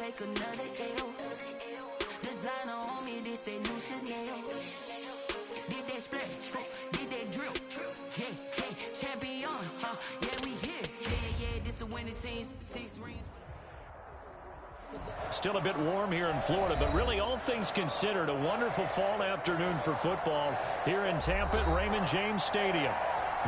take another L. Designer on me, this they new Chanel. Did they split? Did they drill? Yeah, yeah, champion, huh? Yeah, we here. Yeah, this the winning teams. 6 rings. Still a bit warm here in Florida, but really all things considered, a wonderful fall afternoon for football here in Tampa at Raymond James Stadium.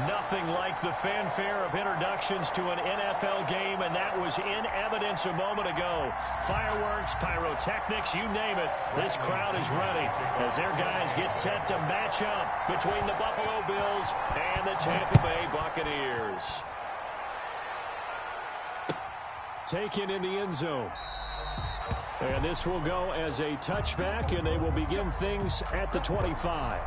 Nothing like the fanfare of introductions to an NFL game, and that was in evidence a moment ago. Fireworks, pyrotechnics, you name it. This crowd is ready as their guys get set to match up between the Buffalo Bills and the Tampa Bay Buccaneers. Taken in the end zone. And this will go as a touchback, and they will begin things at the 25.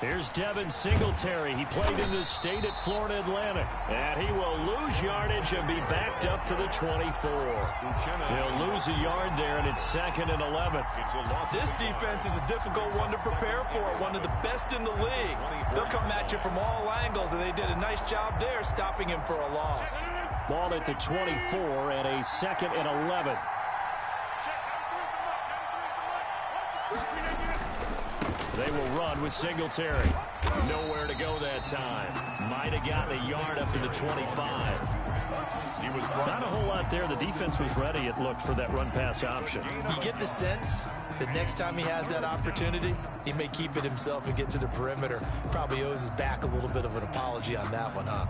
Here's Devin Singletary. He played in the state at Florida Atlantic. And he will lose yardage and be backed up to the 24. He'll lose a yard there, and it's 2nd and 11. This defense is a difficult one to prepare for, one of the best in the league. They'll come at you from all angles, and they did a nice job there stopping him for a loss. Ball at the 24 and a 2nd and 11. They will run with Singletary. Nowhere to go that time. Might have gotten a yard up to the 25. Not a whole lot there. The defense was ready, it looked, for that run-pass option. You get the sense that next time he has that opportunity, he may keep it himself and get to the perimeter. Probably owes his back a little bit of an apology on that one, huh?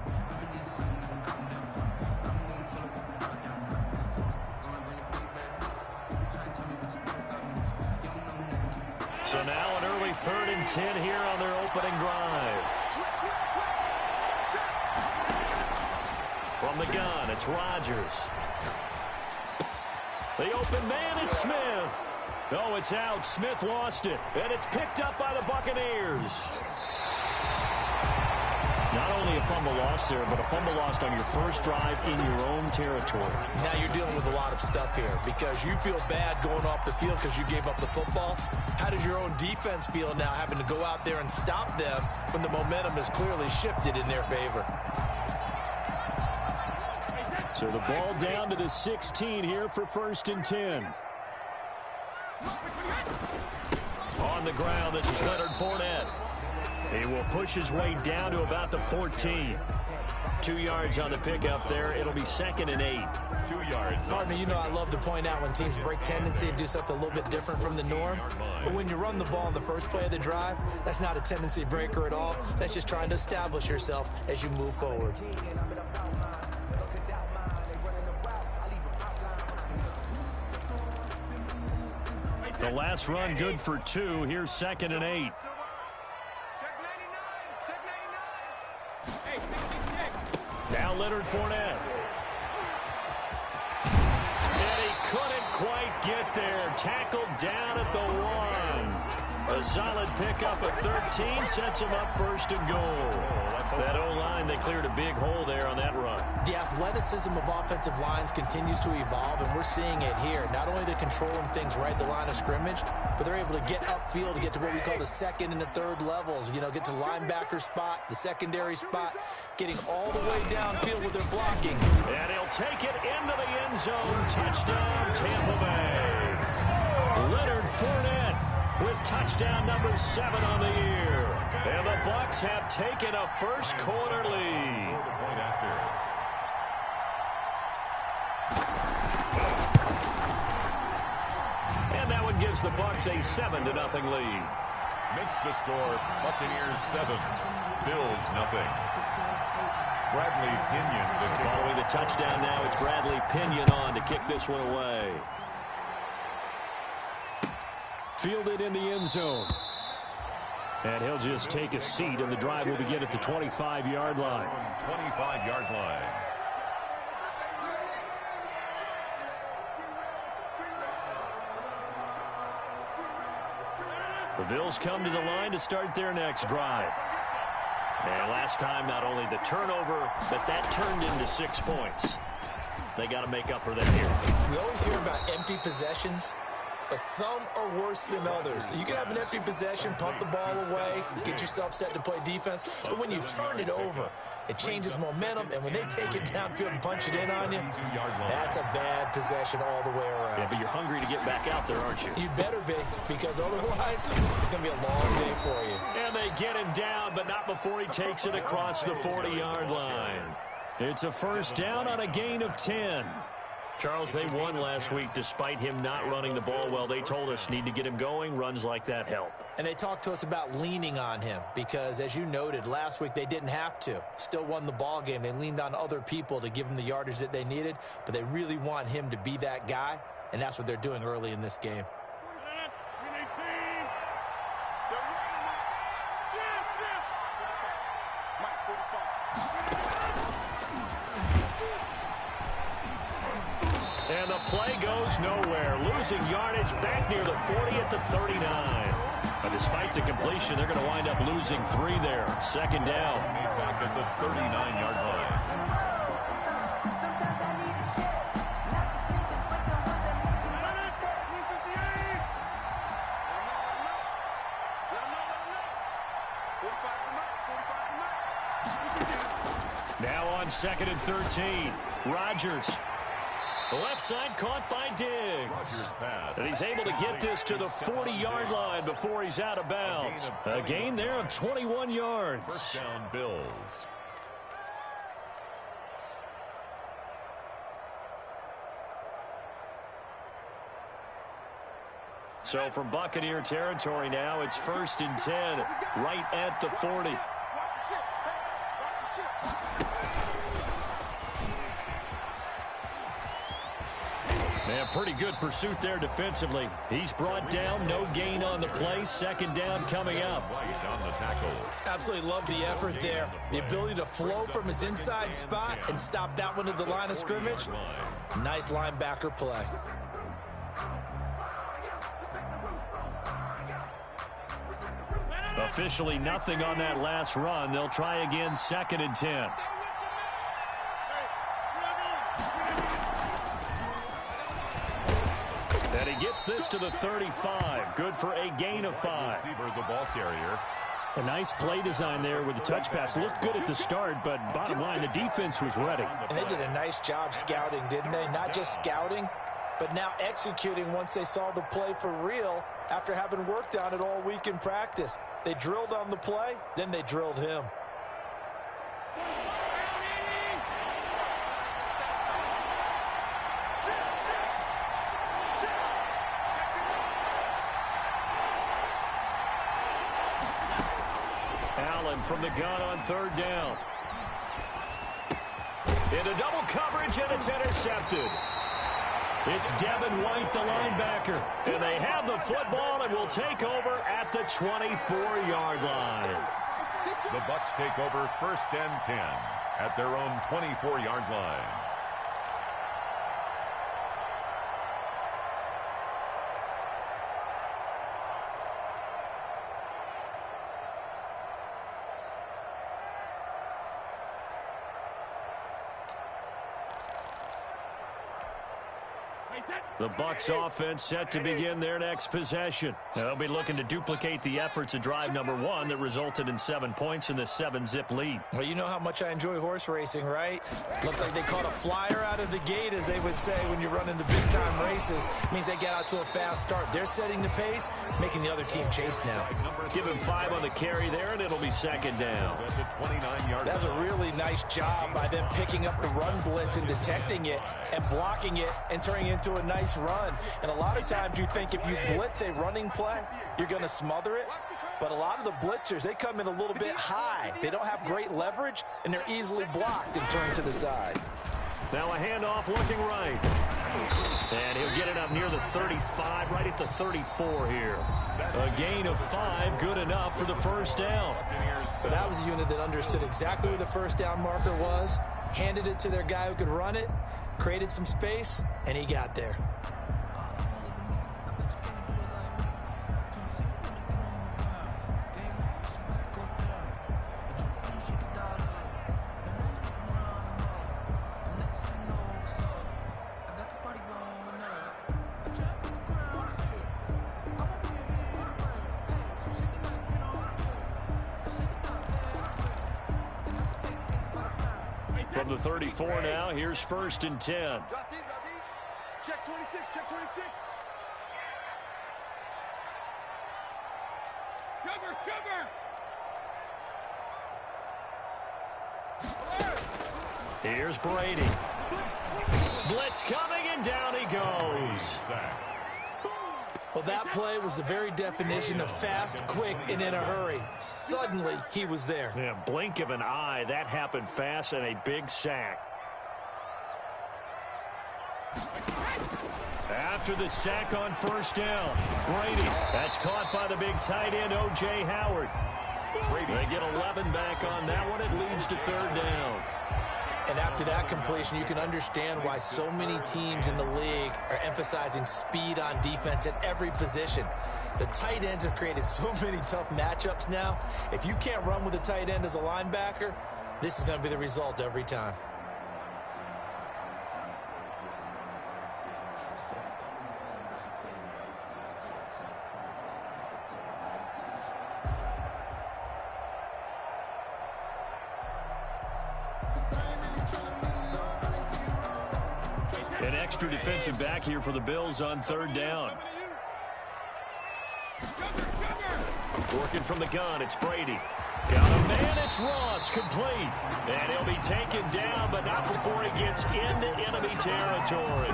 So now an early 3rd and 10 here on their opening drive. From the gun, it's Rodgers. The open man is Smith. Oh, it's out. Smith lost it. And it's picked up by the Buccaneers. Not only a fumble loss there, but a fumble lost on your first drive in your own territory. Now you're dealing with a lot of stuff here because you feel bad going off the field because you gave up the football. How does your own defense feel now having to go out there and stop them when the momentum is clearly shifted in their favor? So the ball down to the 16 here for 1st and 10. On the ground, this is Leonard Fournette. He will push his way down to about the 14. 2 yards on the pickup there. It'll be 2nd and 8. 2 yards. Partner, you know I love to point out when teams break tendency and do something a little bit different from the norm. But when you run the ball in the first play of the drive, that's not a tendency breaker at all. That's just trying to establish yourself as you move forward. The last run good for 2. Here's 2nd and 8. Now Leonard Fournette. And he couldn't quite get there. Tackled down at the 1. A solid pickup at 13 sets him up 1st and goal. That O-line, they cleared a big hole there on that run. The athleticism of offensive lines continues to evolve, and we're seeing it here. Not only they're controlling things right at the line of scrimmage, but they're able to get upfield to get to what we call the 2nd and the 3rd levels. You know, get to linebacker spot, the secondary spot, getting all the way downfield with their blocking. And he'll take it into the end zone. Touchdown, Tampa Bay. Leonard Fournette with touchdown number 7 on the year. And the Bucs have taken a first quarter lead. And that one gives the Bucs a 7-0 lead. Makes the score Buccaneers 7, Bills 0. Bradley Pinion. Following the touchdown now, it's Bradley Pinion on to kick this one away. Fielded in the end zone. And he'll just take a seat, and the drive will begin at the 25-yard line. 25-yard line. The Bills come to the line to start their next drive. And last time, not only the turnover, but that turned into 6 points. They got to make up for that here. We always hear about empty possessions, but some are worse than others. You can have an empty possession, punt the ball away, get yourself set to play defense, but when you turn it over, it changes momentum, and when they take it downfield and punch it in on you, that's a bad possession all the way around. Yeah, but you're hungry to get back out there, aren't you? You better be, because otherwise, it's going to be a long day for you. And they get him down, but not before he takes it across the 40-yard line. It's a first down on a gain of 10. Charles, they won last week despite him not running the ball well. They told us need to get him going. Runs like that help. And they talked to us about leaning on him because, as you noted, last week they didn't have to. Still won the ball game. They leaned on other people to give them the yardage that they needed, but they really want him to be that guy, and that's what they're doing early in this game. And the play goes nowhere. Losing yardage back near the 40 at the 39. But despite the completion, they're going to wind up losing 3 there. Second down. Back at the 39-yard line. Now on 2nd and 13. Rodgers. The left side caught by Diggs. And he's able to get this to the 40-yard line before he's out of bounds. A gain there of 21 yards. First down, Bills. So from Buccaneer territory now, it's 1st and 10, right at the 40. Man, pretty good pursuit there defensively. He's brought down, no gain on the play. Second down coming up. Right on the tackle. Absolutely love the effort there. The ability to flow from his inside spot and stop that one at the line of scrimmage. Nice linebacker play. Officially nothing on that last run. They'll try again 2nd and 10. And he gets this to the 35. Good for a gain of 5. Receiver, the ball carrier. A nice play design there with the touch pass. Looked good at the start, but bottom line, the defense was ready. And they did a nice job scouting, didn't they? Not just scouting, but now executing once they saw the play for real after having worked on it all week in practice. They drilled on the play, then they drilled him. Allen from the gun on 3rd down. Into double coverage, and it's intercepted. It's Devin White, the linebacker. And they have the football and will take over at the 24-yard line. The Bucs take over 1st and 10 at their own 24-yard line. The Bucs offense set to begin their next possession. Now they'll be looking to duplicate the efforts of drive number 1 that resulted in 7 points in the 7-zip lead. Well, you know how much I enjoy horse racing, right? Looks like they caught a flyer out of the gate, as they would say when you're running the big-time races. It means they get out to a fast start. They're setting the pace, making the other team chase now. Give him 5 on the carry there, and it'll be 2nd down. That's a really nice job by them picking up the run blitz and detecting it and blocking it and turning it into a nice run. And a lot of times you think if you blitz a running play, you're going to smother it. But a lot of the blitzers, they come in a little bit high. They don't have great leverage, and they're easily blocked and turned to the side. Now a handoff looking right. And he'll get it up near the 35, right at the 34 here. A gain of 5, good enough for the first down. So that was a unit that understood exactly where the first down marker was, handed it to their guy who could run it, created some space, and he got there. From the 34 now, here's 1st and 10. Drop deep. Check 26, check 26. Cover. Here's Brady. Blitz coming, and down he goes. Well, that play was the very definition of fast, quick, and in a hurry. Suddenly, he was there. Yeah, blink of an eye. That happened fast, and a big sack. After the sack on 1st down, Brady. That's caught by the big tight end, O.J. Howard. They get 11 back on that one. It leads to 3rd down. And after that completion, you can understand why so many teams in the league are emphasizing speed on defense at every position. The tight ends have created so many tough matchups now. If you can't run with a tight end as a linebacker, this is going to be the result every time. An extra defensive back here for the Bills on 3rd down. Working from the gun, it's Brady. Got a man, it's Ross, complete. And he'll be taken down, but not before he gets into enemy territory.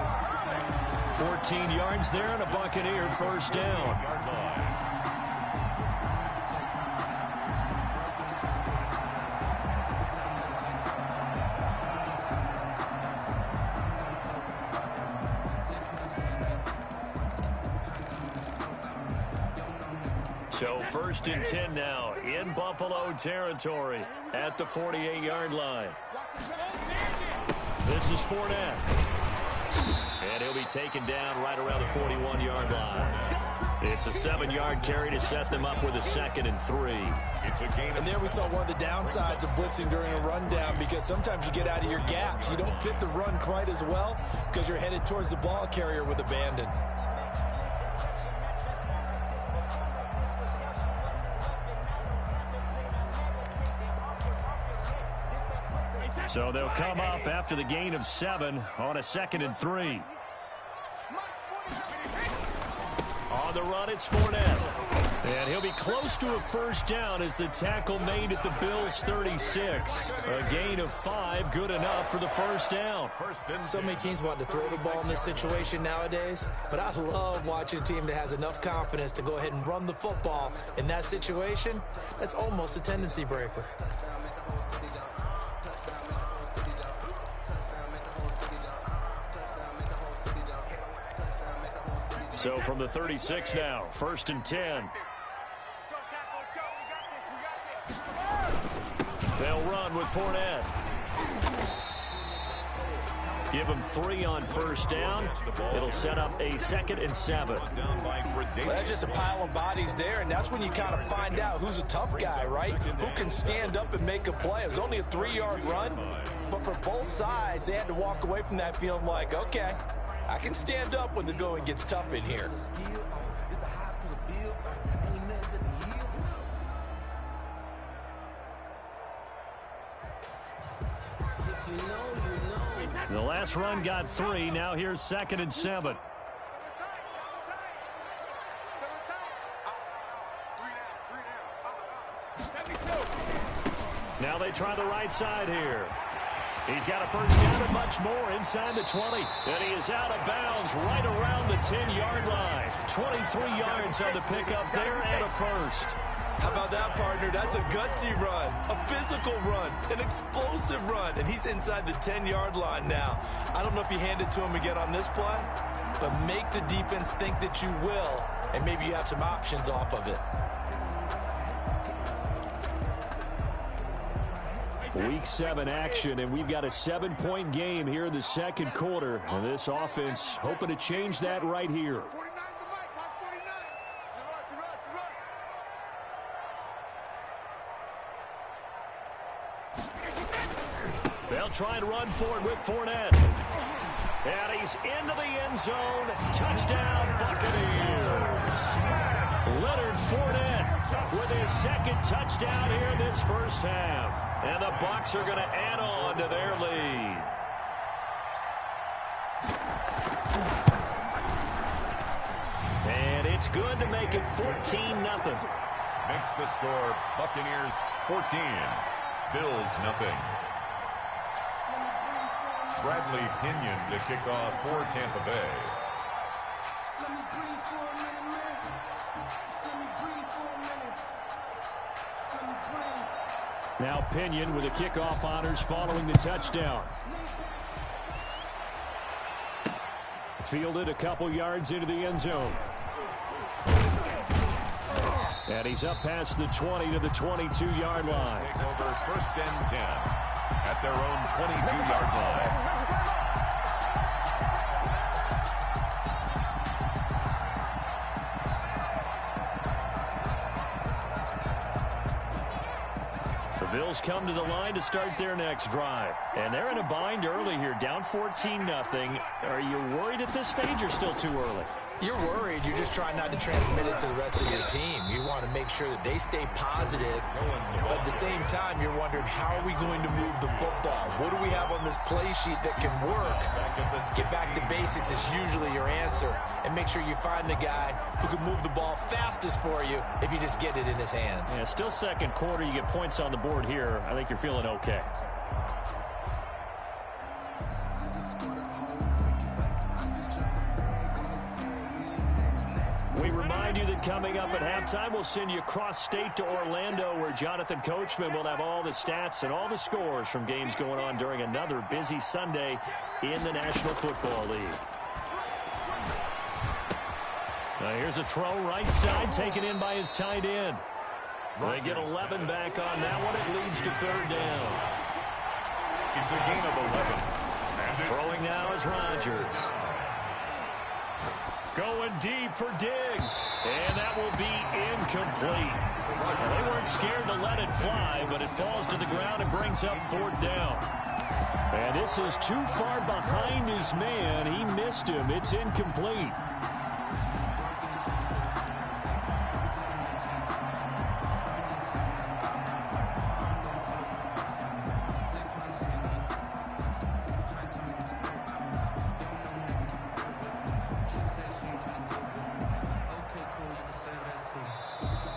14 yards there and a Buccaneer 1st down. So 1st and 10 now in Buffalo territory at the 48-yard line. This is Fournette. And he'll be taken down right around the 41-yard line. It's a 7-yard carry to set them up with a 2nd and 3. And there we saw one of the downsides of blitzing during a rundown, because sometimes you get out of your gaps. You don't fit the run quite as well because you're headed towards the ball carrier with abandon. So they'll come up after the gain of 7 on a 2nd and 3. On the run, it's Fournette. And he'll be close to a 1st down as the tackle made at the Bills' 36. A gain of 5, good enough for the 1st down. So many teams want to throw the ball in this situation nowadays, but I love watching a team that has enough confidence to go ahead and run the football. In that situation, that's almost a tendency breaker. So from the 36 now, 1st and 10. They'll run with Fournette. Give him 3 on 1st down. It'll set up a 2nd and 7. Well, that's just a pile of bodies there, and that's when you kind of find out who's a tough guy, right? Who can stand up and make a play. It was only a 3-yard run, but for both sides, they had to walk away from that feeling like, okay, I can stand up when the going gets tough in here. The last run got 3. Now here's 2nd and 7. Now they try the right side here. He's got a 1st down and much more inside the 20. And he is out of bounds right around the 10-yard line. 23 yards on the pickup there and a 1st. How about that, partner? That's a gutsy run, a physical run, an explosive run, and he's inside the 10-yard line now. I don't know if you hand it to him again on this play, but make the defense think that you will, and maybe you have some options off of it. Week 7 action, and we've got a 7-point game here in the 2nd quarter. And this offense hoping to change that right here. They'll try and run for it with Fournette. And he's into the end zone. Touchdown, Buccaneers. Leonard Fournette with his second touchdown here in this first half. And the Bucs are going to add on to their lead. And it's good to make it 14-0. Makes the score Buccaneers 14, Bills nothing. Bradley Pinion to kick off for Tampa Bay. Now Pinion with the kickoff honors following the touchdown. Fielded a couple yards into the end zone. And he's up past the 20 to the 22-yard line. Take over first and 10 at their own 22-yard line. The Bills come to the line to start their next drive. And they're in a bind early here, down 14-0. Are you worried at this stage or still too early? You're worried. You're just trying not to transmit it to the rest of your team. You want to make sure that they stay positive. But at the same time, you're wondering, how are we going to move the football? What do we have on this play sheet that can work? Get back to basics is usually your answer. And make sure you find the guy who can move the ball fastest for you if you just get it in his hands. Yeah, still second quarter. You get points on the board here. I think you're feeling okay. We remind you that coming up at halftime, we'll send you cross-state to Orlando, where Jonathan Coachman will have all the stats and all the scores from games going on during another busy Sunday in the National Football League. Now here's a throw right side, taken in by his tight end. They get 11 back on that one. It leads to third down. It's a gain of 11. Throwing now is Rodgers. Going deep for Diggs. And that will be incomplete. They weren't scared to let it fly, but it falls to the ground and brings up fourth down. And this is too far behind his man. He missed him. It's incomplete.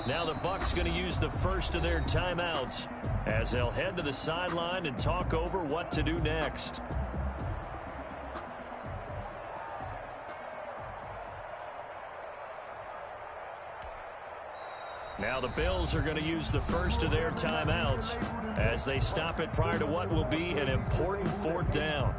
Now the Bucs going to use the first of their timeouts as they'll head to the sideline and talk over what to do next. Now the Bills are going to use the first of their timeouts as they stop it prior to what will be an important fourth down.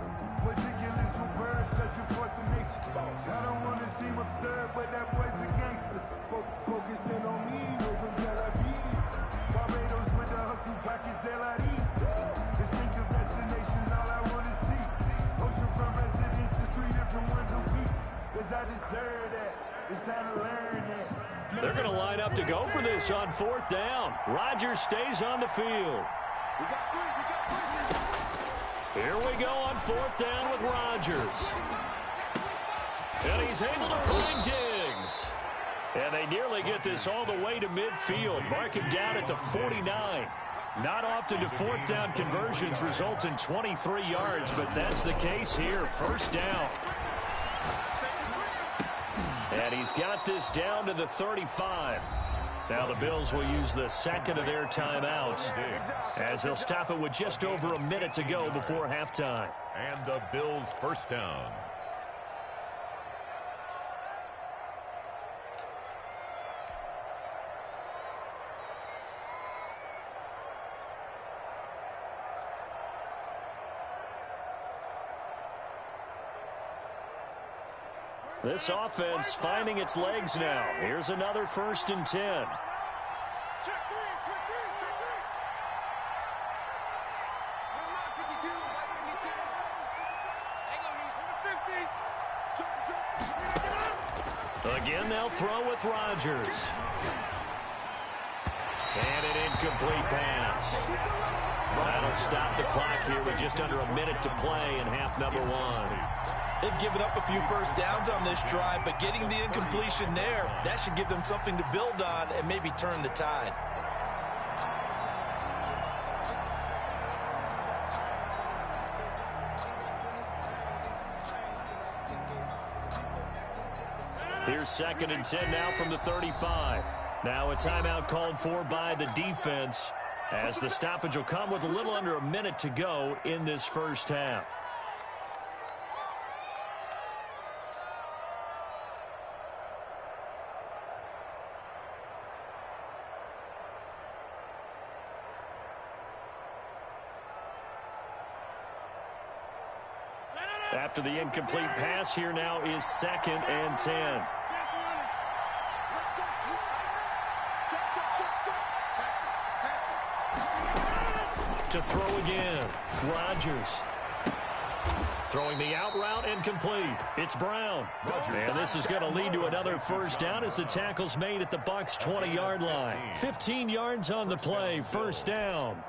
They're going to line up to go for this on fourth down. Rodgers stays on the field. Here we go on fourth down with Rodgers. And he's able to find Diggs. And they nearly get this all the way to midfield. Mark him down at the 49. Not often do fourth down conversions result in 23 yards, but that's the case here. First down. And he's got this down to the 35. Now the Bills will use the second of their timeouts as they'll stop it with just over a minute to go before halftime. And the Bills first down. This offense finding its legs now. Here's another 1st and 10. Check three, check three, check three. Again, they'll throw with Rodgers. And an incomplete pass. That'll stop the clock here with just under a minute to play in half number one. They've given up a few first downs on this drive, but getting the incompletion there, that should give them something to build on and maybe turn the tide. Here's 2nd and 10 now from the 35. Now a timeout called for by the defense, as the stoppage will come with a little under a minute to go in this first half. After the incomplete pass, here now is 2nd and 10. To throw again, Rodgers. Throwing the out route incomplete. It's Brown. And this is going to lead to another first down as the tackle's made at the Bucs' 20-yard line. 15 yards on the play, first down.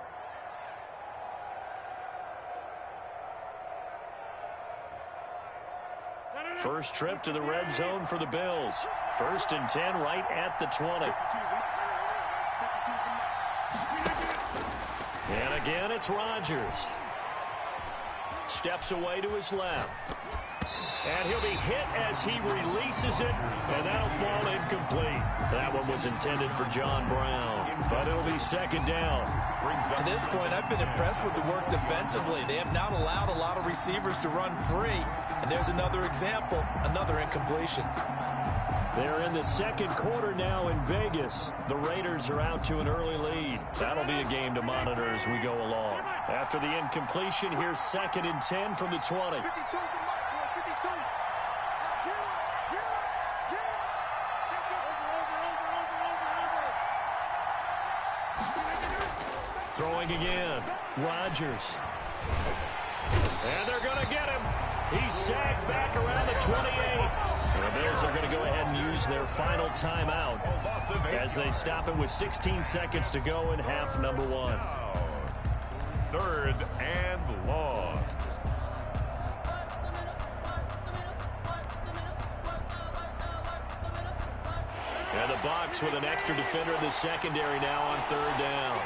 First trip to the red zone for the Bills. 1st and 10 right at the 20. And again, it's Rodgers. Steps away to his left. And he'll be hit as he releases it, and that'll fall incomplete. That one was intended for John Brown, but it'll be 2nd down. To this point, I've been impressed with the work defensively. They have not allowed a lot of receivers to run free. And there's another example, another incompletion. They're in the 2nd quarter now in Vegas. The Raiders are out to an early lead. That'll be a game to monitor as we go along. After the incompletion, here's 2nd and 10 from the 20. Throwing again, Rodgers. And they're going to get him. He's sagged back around the 28. The Bills are going to go ahead and use their final timeout as they stop it with 16 seconds to go in half number 1. 3rd and long. And the Bucs with an extra defender in the secondary now on 3rd down.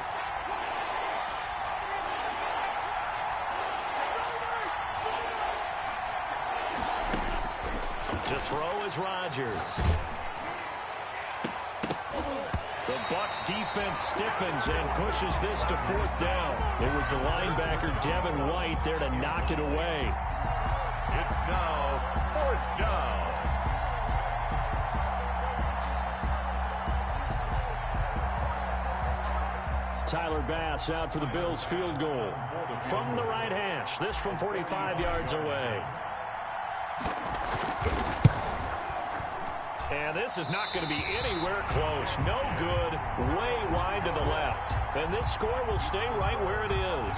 To throw is Rodgers. The Bucs defense stiffens and pushes this to 4th down. It was the linebacker Devin White there to knock it away. It's now 4th down. Tyler Bass out for the Bills field goal from the right hash. This from 45 yards away. And this is not going to be anywhere close. No good, way wide to the left. And this score will stay right where it is.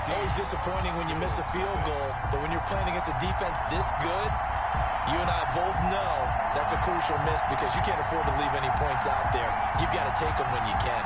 Always disappointing when you miss a field goal, but when you're playing against a defense this good, you and I both know that's a crucial miss because you can't afford to leave any points out there. You've got to take them when you can.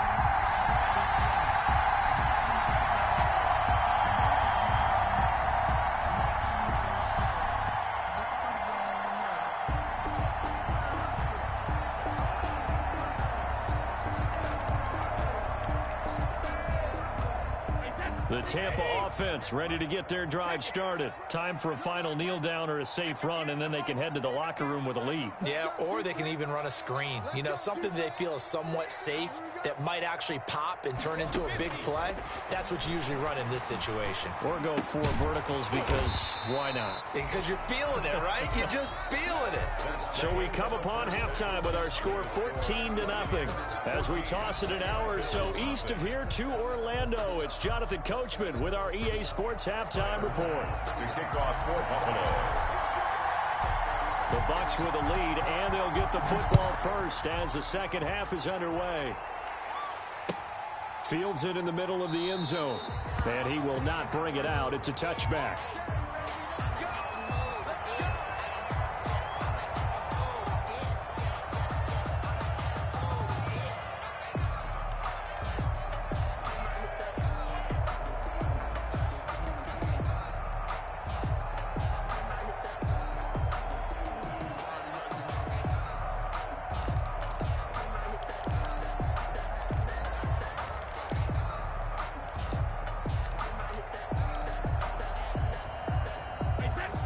The Tampa offense ready to get their drive started. Time for a final kneel down or a safe run, and then they can head to the locker room with a lead. Yeah, or they can even run a screen. You know, something they feel is somewhat safe that might actually pop and turn into a big play. That's what you usually run in this situation. Or go 4 verticals because why not? Because you're feeling it, right? You're just feeling it. So we come upon halftime with our score 14-0. As we toss it an hour or so east of here to Orlando, it's Jonathan Coachman with our EA Sports halftime report. To kick off for Buffalo. The Bucs with a lead, and they'll get the football first as the second half is underway. Fields it in the middle of the end zone, and he will not bring it out. It's a touchback.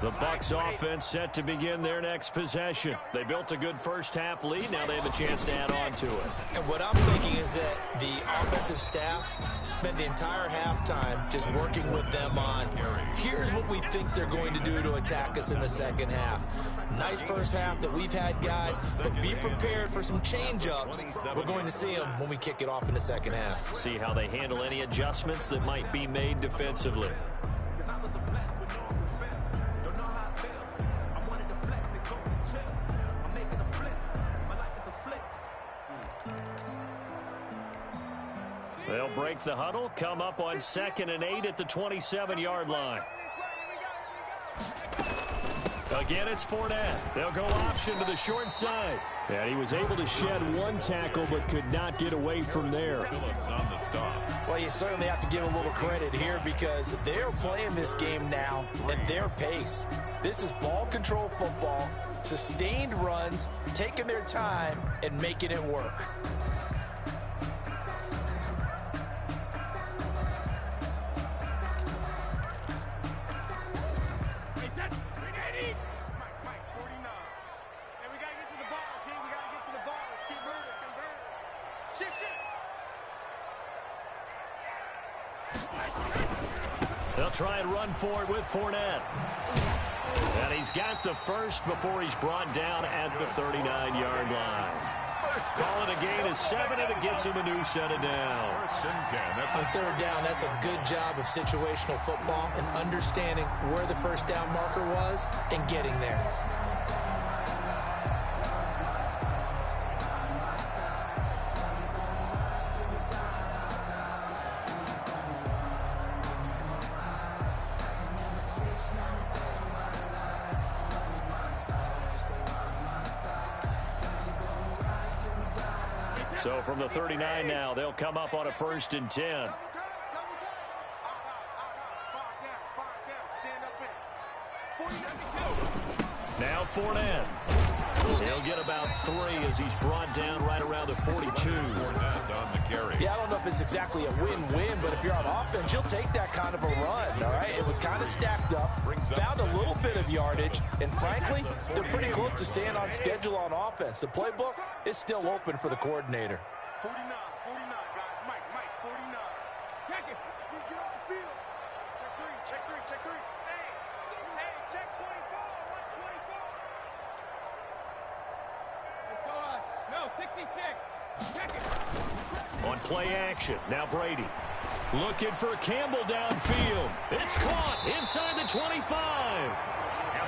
The Bucs offense set to begin their next possession. They built a good first-half lead. Now they have a chance to add on to it. And what I'm thinking is that the offensive staff spent the entire halftime just working with them on, here's what we think they're going to do to attack us in the second half. Nice first half that we've had, guys, but be prepared for some change-ups. We're going to see them when we kick it off in the second half. See how they handle any adjustments that might be made defensively. They'll break the huddle, come up on 2nd and 8 at the 27-yard line. Again, it's Fournette. They'll go option to the short side. And he was able to shed one tackle but could not get away from there. Phillips on the stop. Well, you certainly have to give a little credit here because they're playing this game now at their pace. This is ball control football, sustained runs, taking their time, and making it work. They'll try and run for it with Fournette. And he's got the first before he's brought down at the 39-yard line. Call it a gain of 7, and it gets him a new set of downs. On third down, that's a good job of situational football and understanding where the first down marker was and getting there. So from the 39 now, they'll come up on a 1st and 10. Now Fournette. He'll get about 3 as he's brought down right around the 42. Fournette on the carry. Yeah, I don't know if it's exactly a win-win, but if you're on offense, you'll take that kind of a run, all right? It was kind of stacked up, found a little bit of yardage, and frankly, they're pretty close to staying on schedule on offense. The playbook is still open for the coordinator. 49, guys. Mike, 49. Check it. Get off the field. Check three. Hey, check 24. Watch 24. Let's go on. No, 60 kick. Check it. On play action, now Brady. Looking for Campbell downfield. It's caught inside the 25.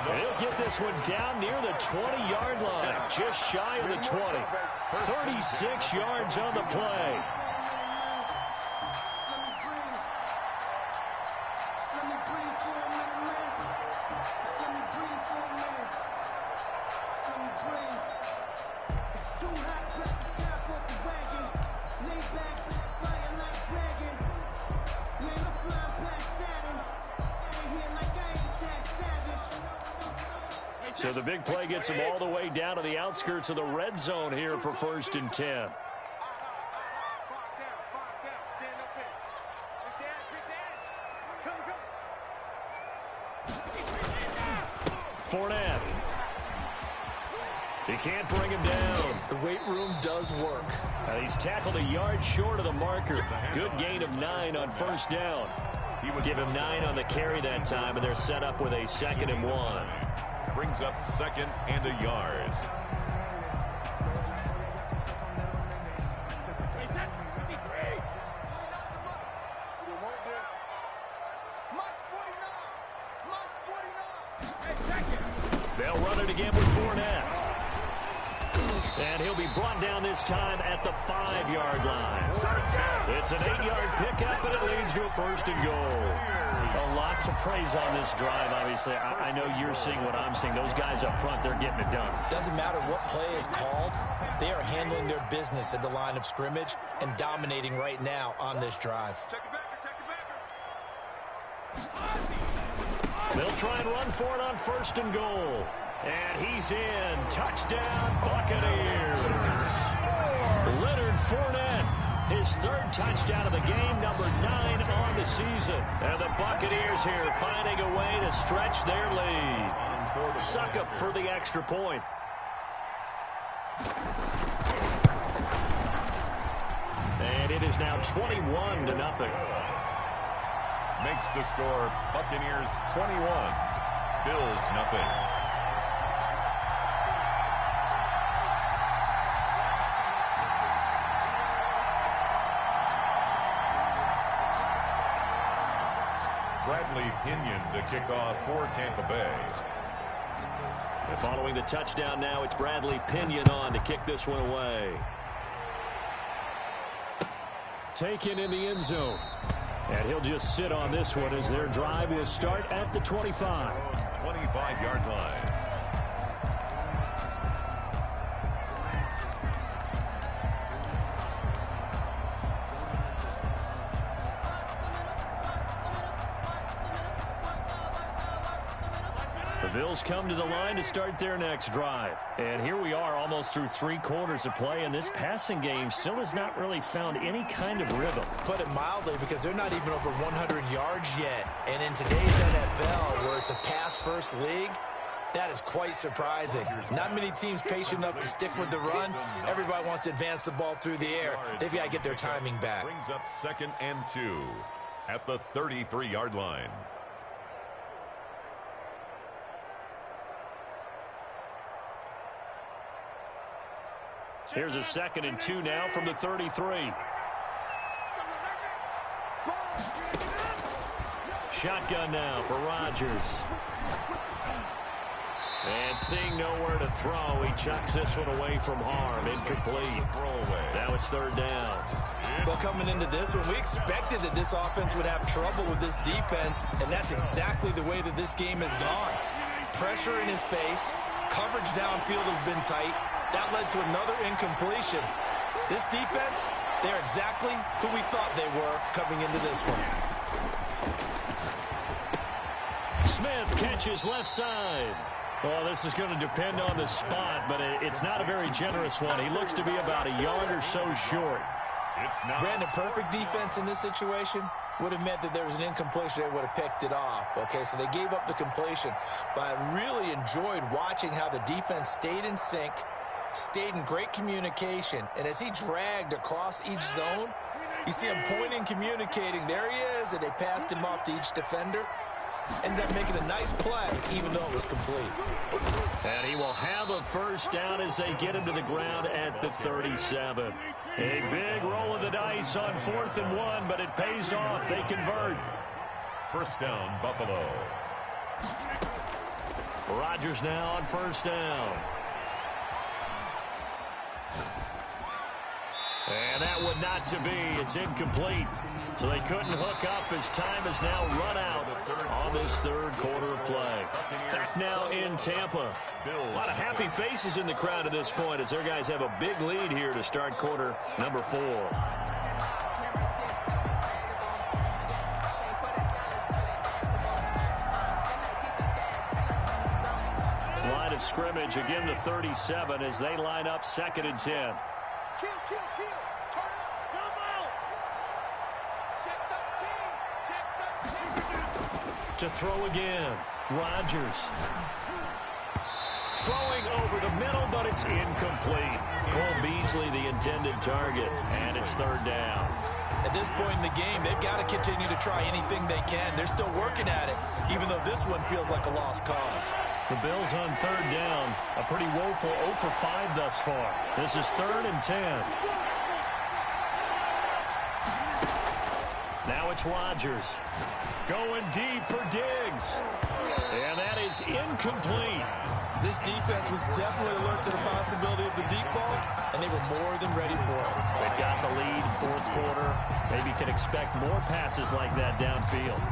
He'll get this one down near the 20-yard line, just shy of the 20. 36 yards on the play. So the big play gets him all the way down to the outskirts of the red zone here for 1st and 10. Fournette. He can't bring him down. The weight room does work. He's tackled a yard short of the marker. Good gain of 9 on 1st down. Give him 9 on the carry that time, and they're set up with a 2nd and 1. Brings up 2nd and a yard. They'll run it again with Fournette. And he'll be brought down this time at the 5-yard line. It's an 8-yard pickup, and it leads to a 1st and goal. A lot to praise on this drive, obviously. I know you're seeing what I'm seeing. Those guys up front, they're getting it done. Doesn't matter what play is called. They are handling their business at the line of scrimmage and dominating right now on this drive. They'll try and run for it on 1st and goal. And he's in. Touchdown, Buccaneers. Leonard Fournette, his 3rd touchdown of the game, number 9 on the season. And the Buccaneers here finding a way to stretch their lead. Suck up for the extra point. And it is now 21-0. Makes the score Buccaneers 21, Bills nothing. Bradley Pinion to kick off for Tampa Bay. And following the touchdown now, it's Bradley Pinion on to kick this one away. Taken in the end zone. And he'll just sit on this one as their drive will start at the 25. 25-yard line. The Bills come to the line to start their next drive. And here we are almost through 3 quarters of play, and this passing game still has not really found any kind of rhythm. Put it mildly, because they're not even over 100 yards yet. And in today's NFL, where it's a pass-first league, that is quite surprising. Not many teams patient enough to stick with the run. Everybody wants to advance the ball through the air. They've got to get their timing back. Brings up 2nd and 2 at the 33-yard line. Here's a 2nd and 2 now from the 33. Shotgun now for Rodgers. And seeing nowhere to throw, he chucks this one away from harm. Incomplete. Now it's 3rd down. Well, coming into this one, we expected that this offense would have trouble with this defense, and that's exactly the way that this game has gone. Pressure in his face. Coverage downfield has been tight. That led to another incompletion. This defense, they're exactly who we thought they were coming into this one. Smith catches left side. Well, this is going to depend on the spot, but it's not a very generous one. He looks to be about a yard or so short. It's not. Brandon, perfect defense in this situation would have meant that there was an incompletion. They would have picked it off. Okay, so they gave up the completion. But I really enjoyed watching how the defense stayed in sync, stayed in great communication, and as he dragged across each zone, you see him pointing, communicating. There he is, and they passed him off to each defender. Ended up making a nice play, even though it was complete. And he will have a 1st down as they get him to the ground at the 37. A big roll of the dice on 4th and 1, but it pays off. They convert. 1st down, Buffalo. Rodgers now on 1st down. And that would not to be. It's incomplete. So they couldn't hook up as time has now run out on this 3rd quarter of play. Back now in Tampa. A lot of happy faces in the crowd at this point as their guys have a big lead here to start quarter number 4. Line of scrimmage, again the 37 as they line up 2nd and 10. Kill. Turn it up. Come out. Check 13. To throw again. Rodgers. Throwing over the middle, but it's incomplete. Cole Beasley, the intended target, and it's 3rd down. At this point in the game, they've got to continue to try anything they can. They're still working at it, even though this one feels like a lost cause. The Bills on 3rd down, a pretty woeful 0 for 5 thus far. This is 3rd and 10. Now it's Rodgers. Going deep for Diggs. And that is incomplete. This defense was definitely alert to the possibility of the deep ball, and they were more than ready for it. They've got the lead, 4th quarter. Maybe can expect more passes like that downfield.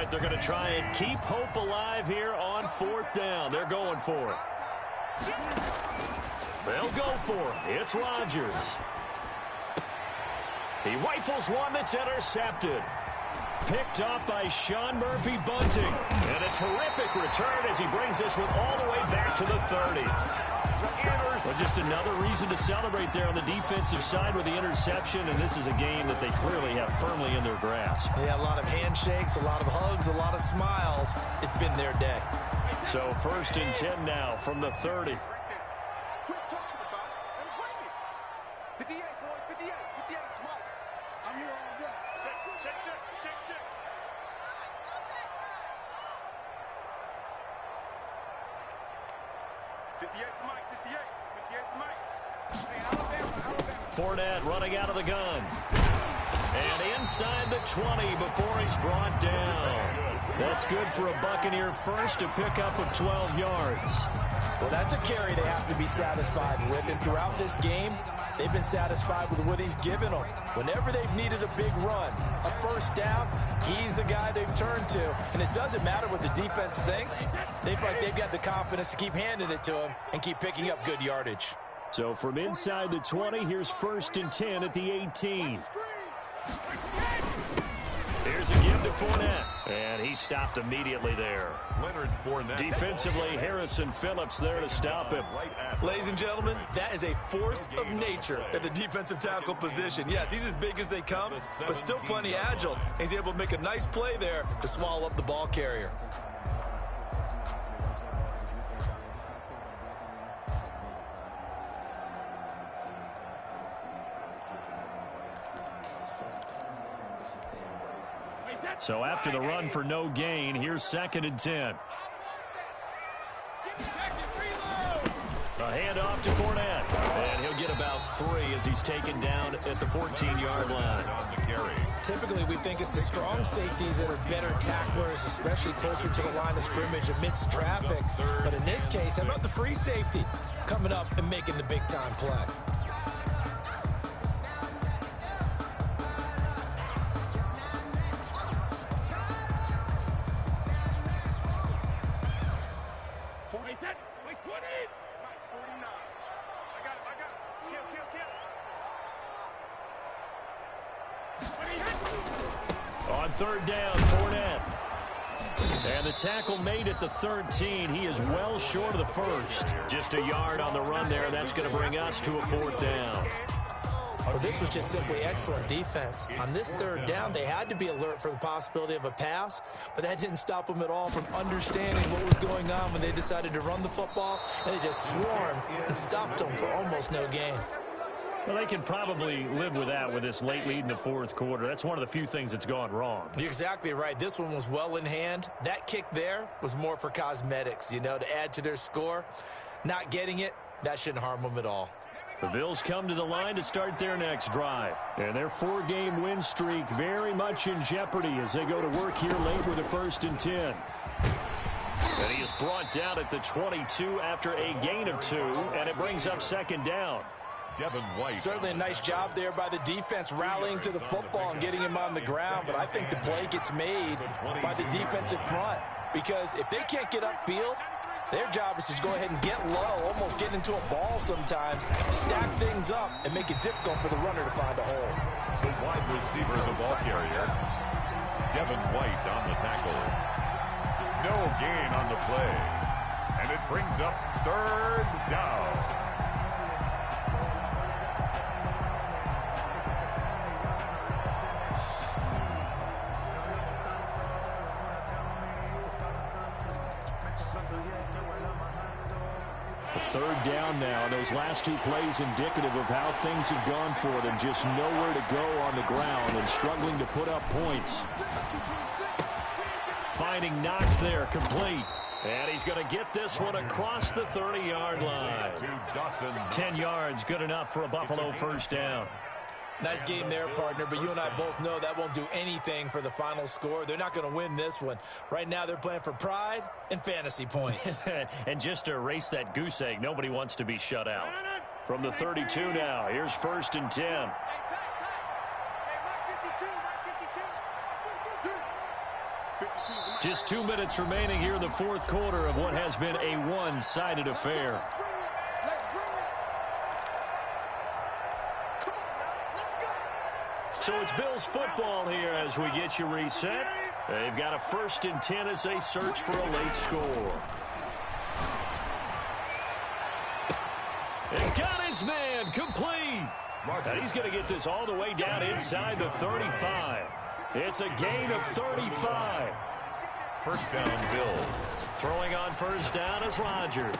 They're going to try and keep hope alive here on 4th down. They're going for it. They'll go for it. It's Rodgers. He rifles one that's intercepted. Picked off by Sean Murphy-Bunting. And a terrific return as he brings this one all the way back to the 30. Well, just another reason to celebrate there on the defensive side with the interception, and this is a game that they clearly have firmly in their grasp. Yeah, a lot of handshakes, a lot of hugs, a lot of smiles. It's been their day. So 1st and 10 now from the 30. Quit talking about it and bring it. 58, boys, 58. 58 is Mike. I'm here all day. Check, check, check, check, check. 58's Mike, 58. 58's Mike. Hey, Alabama. Fournette running out of the gun. And inside the 20 before he's brought down. That's good for a Buccaneer first to pick up of 12 yards. Well, that's a carry they have to be satisfied with. And throughout this game, they've been satisfied with what he's given them. Whenever they've needed a big run, a first down, he's the guy they've turned to. And it doesn't matter what the defense thinks. They've got the confidence to keep handing it to him and keep picking up good yardage. So from inside the 20, here's 1st and 10 at the 18. Here's a give to Fournette. And he stopped immediately there. Leonard Fournette. Defensively, Harrison Phillips there to stop him. Ladies and gentlemen, that is a force of nature at the defensive tackle position. Yes, he's as big as they come, but still plenty agile. He's able to make a nice play there to swallow up the ball carrier. So after the run for no gain, here's 2nd and 10. A handoff to Fournette. And he'll get about 3 as he's taken down at the 14-yard line. Typically, we think it's the strong safeties that are better tacklers, especially closer to the line of scrimmage amidst traffic. But in this case, how about the free safety coming up and making the big-time play? On 3rd down, Fournette. And the tackle made at the 13. He is well short of the first. Just a yard on the run there. That's going to bring us to a 4th down. Well, this was just simply excellent defense. On this 3rd down, they had to be alert for the possibility of a pass, but that didn't stop them at all from understanding what was going on when they decided to run the football, and they just swarmed and stuffed them for almost no gain. Well, they can probably live with that with this late lead in the 4th quarter. That's one of the few things that's gone wrong. You're exactly right. This one was well in hand. That kick there was more for cosmetics, to add to their score. Not getting it, that shouldn't harm them at all. The Bills come to the line to start their next drive. And their 4-game win streak very much in jeopardy as they go to work here late with a 1st and 10. And he is brought down at the 22 after a gain of 2, and it brings up 2nd down. White. Certainly a nice job there by the defense rallying to the football and getting him on the ground, but I think the play gets made by the defensive front because if they can't get upfield, their job is to go ahead and get low, almost get into a ball sometimes, stack things up, and make it difficult for the runner to find a hole. The wide receiver, the ball carrier, Devin White on the tackle. No gain on the play, and it brings up 3rd down. The 3rd down now. Those last 2 plays indicative of how things have gone for them. Just nowhere to go on the ground and struggling to put up points. Finding Knox there, complete. And he's going to get this one across the 30-yard line. 10 yards, good enough for a Buffalo 1st down. Nice game there, partner, but you and I both know that won't do anything for the final score. They're not going to win this one. Right now, they're playing for pride and fantasy points. And just to erase that goose egg, nobody wants to be shut out. From the 32 now, here's 1st and 10. Just 2 minutes remaining here in the 4th quarter of what has been a one-sided affair. So it's Bills football here as we get you reset. They've got a 1st and 10 as they search for a late score. And got his man complete. And he's going to get this all the way down inside the 35. It's a gain of 35. First down, Bills. Throwing on first down is Rodgers.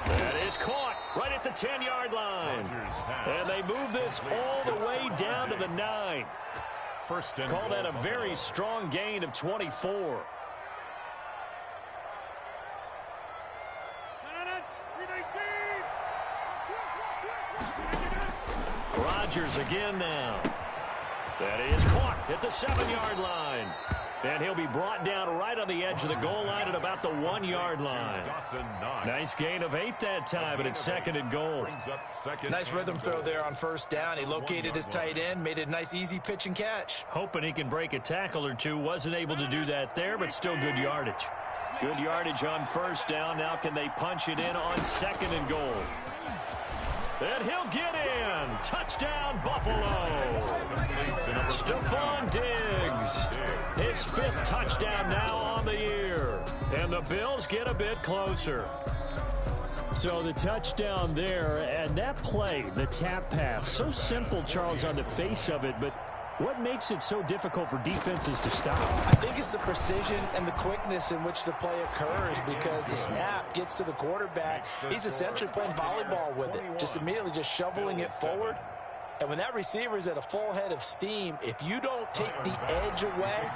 That is caught right at the 10-yard line. And they move this all the way down to the 9. First and Call that a very strong gain of 24. Rodgers again now. That is caught at the 7-yard line. And he'll be brought down right on the edge of the goal line at about the 1-yard line. Nice gain of 8 that time, and it's 2nd and goal. Nice rhythm throw there on first down. He located his tight end, made it a nice easy pitch and catch. Hoping he can break a tackle or two. Wasn't able to do that there, but still good yardage. Good yardage on first down. Now can they punch it in on 2nd and goal? And he'll get in. Touchdown, Buffalo. Stephon Diggs. His 5th touchdown now on the year. And the Bills get a bit closer. So the touchdown there, and that play, the tap pass, so simple, Charles, on the face of it, but what makes it so difficult for defenses to stop? I think it's the precision and the quickness in which the play occurs, because the snap gets to the quarterback. He's essentially playing volleyball with it, just immediately just shoveling it forward. And when that receiver is at a full head of steam, if you don't take the edge away,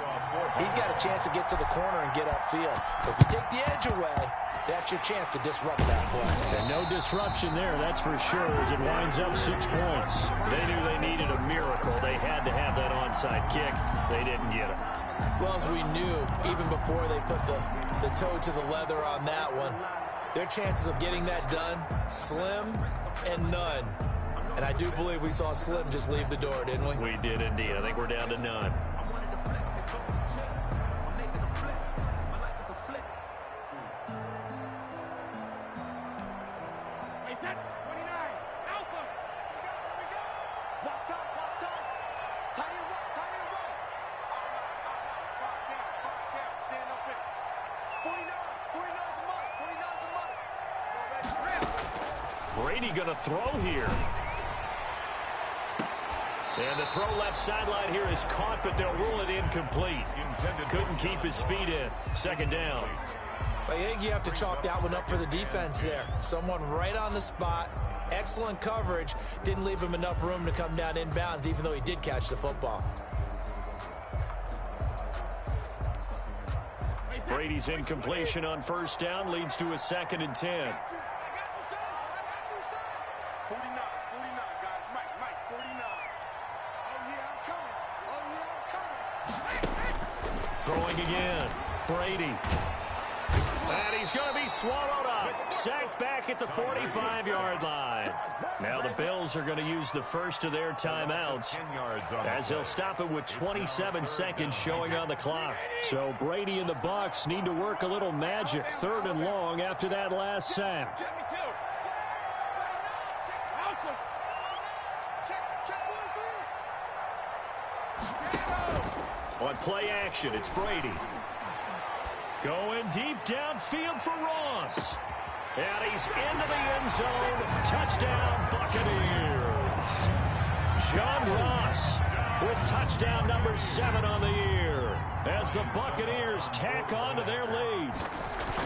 he's got a chance to get to the corner and get upfield. If you take the edge away, that's your chance to disrupt that play. And no disruption there, that's for sure, as it winds up 6 points. They knew they needed a miracle. They had to have that onside kick. They didn't get it. Well, as we knew, even before they put the toe to the leather on that one, their chances of getting that done, slim and none. And I do believe we saw Slim just leave the door, didn't we? We did indeed. I think we're down to none. Brady going to throw here. And the throw left sideline here is caught, but they'll rule it incomplete. Couldn't keep his feet in. 2nd down. I think you have to chalk that one up for the defense there. Someone right on the spot. Excellent coverage. Didn't leave him enough room to come down inbounds, even though he did catch the football. Brady's incompletion on first down leads to a 2nd and 10. Throwing again. Brady. And he's going to be swallowed up. Sacked back at the 45-yard line. Now the Bills are going to use the first of their timeouts, as they'll stop it with 27 seconds showing on the clock. So Brady and the Bucs need to work a little magic. 3rd and long after that last sack. On play action, it's Brady. Going deep downfield for Ross. And he's into the end zone. Touchdown, Buccaneers. John Ross with touchdown number 7 on the year, as the Buccaneers tack on to their lead.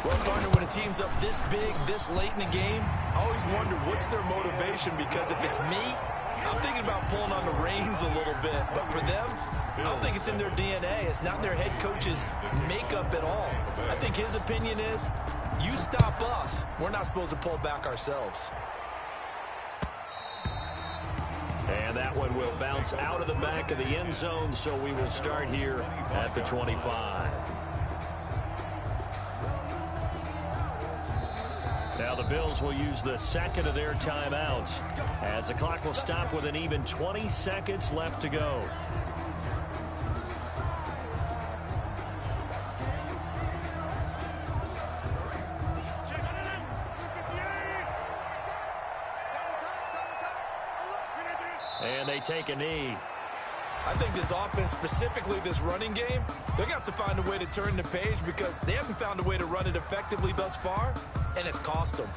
Well, partner, when a team's up this big, this late in the game, I always wonder what's their motivation, because if it's me, I'm thinking about pulling on the reins a little bit. But for them, I don't think it's in their DNA. It's not their head coach's makeup at all. I think his opinion is, you stop us, we're not supposed to pull back ourselves. And that one will bounce out of the back of the end zone, so we will start here at the 25. Now the Bills will use the 2nd of their timeouts, as the clock will stop with an even 20 seconds left to go. And they take a knee. I think this offense, specifically this running game, they're going to have to find a way to turn the page because they haven't found a way to run it effectively thus far, and it's cost them.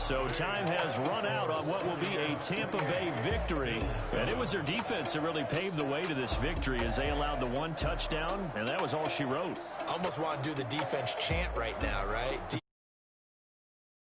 So time has run out on what will be a Tampa Bay victory. And it was their defense that really paved the way to this victory as they allowed the one touchdown, and that was all she wrote. I almost want to do the defense chant right now, right?